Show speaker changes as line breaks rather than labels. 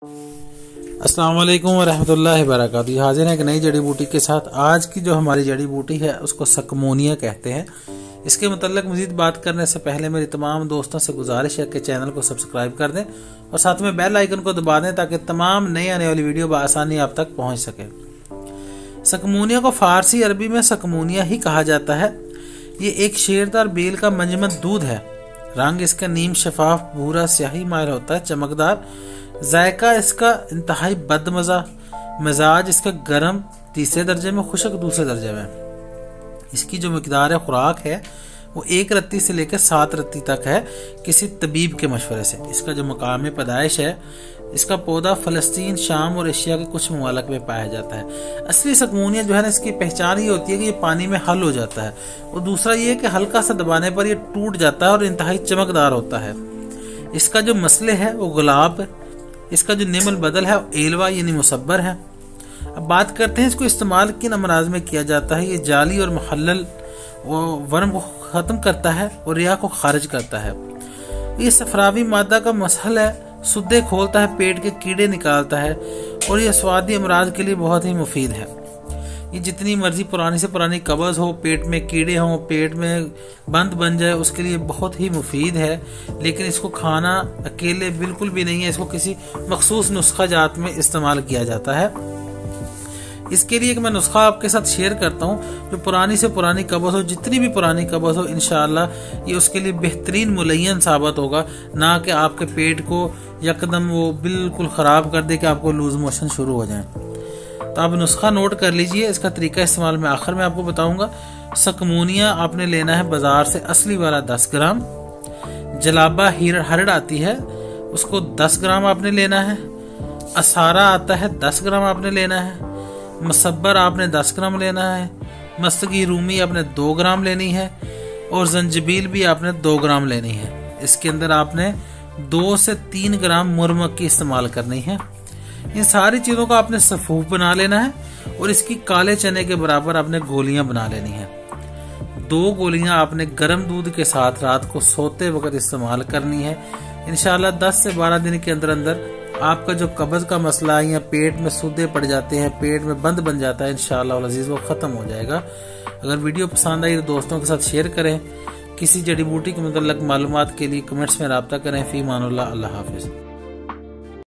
अस्सलाम वालेकुम वरहमतुल्लाहि वबरकातुहू। हाजिर है एक नई जड़ी बूटी के साथ। आज की जो हमारी जड़ी बूटी है उसको सकमोनिया कहते हैं। इसके मतलब मजीद बात करने से पहले मेरी तमाम दोस्तों से गुजारिश है कि चैनल को सब्सक्राइब कर दें और साथ में बेल आइकन को दबा दें ताकि तमाम नई आने वाली वीडियो बआसानी आप तक पहुंच सके। सकमोनिया को फारसी अरबी में सकमोनिया ही कहा जाता है। ये एक शेरदार बेल का मंजमद दूध है। रंग इसका नीम शफाफ भूरा स्याही माइल होता है, चमकदार। जायका इसका इंतहाई बदमजा, मिजाज इसका गर्म तीसरे दर्जे में, खुशक दूसरे दर्जे में। इसकी जो मिकदार है खुराक है वो 1 रत्ती से लेकर 7 रत्ती तक है किसी तबीब के मशवरे से। इसका जो मकाम पैदाइश है, इसका पौधा फलस्तीन, शाम और एशिया के कुछ ममालिक में पाया जाता है। असली सकमोनिया जो है ना, इसकी पहचान ये होती है कि ये पानी में हल हो जाता है और दूसरा ये कि हल्का सा दबाने पर ये टूट जाता है और इंतहाई चमकदार होता है। इसका जो मसले है वो गुलाब, इसका जो निमल बदल है वो एलवा यानी मुसब्बर है। अब बात करते हैं इसको इस्तेमाल किन अमराज में किया जाता है। ये जाली और महल्लल वर्म को खत्म करता है और रिया को खारिज करता है। ये सफरावी मादा का मसल है, सुद्दे खोलता है, पेट के कीड़े निकालता है और ये स्वादी अमराज के लिए बहुत ही मुफीद है। ये जितनी मर्जी पुरानी से पुरानी कब्ज हो, पेट में कीड़े हों, पेट में बंद बन जाए, उसके लिए बहुत ही मुफीद है। लेकिन इसको खाना अकेले बिल्कुल भी नहीं है, इसको किसी मखसूस नुस्खा जात में इस्तेमाल किया जाता है। इसके लिए एक मैं नुस्खा आपके साथ शेयर करता हूँ। जो पुरानी से पुरानी कब्ज हो, जितनी भी पुरानी कब्ज हो, इंशाअल्लाह ये उसके लिए बेहतरीन मुलय्यन साबित होगा, ना कि आपके पेट को यकदम वो बिल्कुल ख़राब कर दे कि आपको लूज मोशन शुरू हो जाए। तो आप नुस्खा नोट कर लीजिए। इसका तरीका इस्तेमाल मैं आखिर में आपको बताऊंगा। सकमोनिया आपने लेना है बाजार से असली वाला 10 ग्राम। जलाबा हरड़ आती है उसको 10 ग्राम आपने लेना है। असारा आता है 10 ग्राम आपने लेना है। मसब्बर आपने 10 ग्राम लेना है। मस्तगी रूमी आपने 2 ग्राम लेनी है और जंजबील भी आपने 2 ग्राम लेनी है। इसके अंदर आपने 2 से 3 ग्राम मुरमक्की इस्तेमाल करनी है। इन सारी चीजों का आपने सफूफ बना लेना है और इसकी काले चने के बराबर आपने गोलियां बना लेनी है। 2 गोलियां आपने गर्म दूध के साथ रात को सोते वक्त इस्तेमाल करनी है। इंशाल्लाह 10 से 12 दिन के अंदर अंदर आपका जो कब्ज का मसला है या पेट में सूदे पड़ जाते हैं, पेट में बंद बन जाता है, इंशाअल्लाह अज़ीज़ वो खत्म हो जाएगा। अगर वीडियो पसंद आई तो दोस्तों के साथ शेयर करें। किसी जड़ी बूटी के मुतल्लिक़ मालूमात के लिए कमेंट्स में राब्ता करें। फी मानुल्लाह, अल्लाह हाफिज़।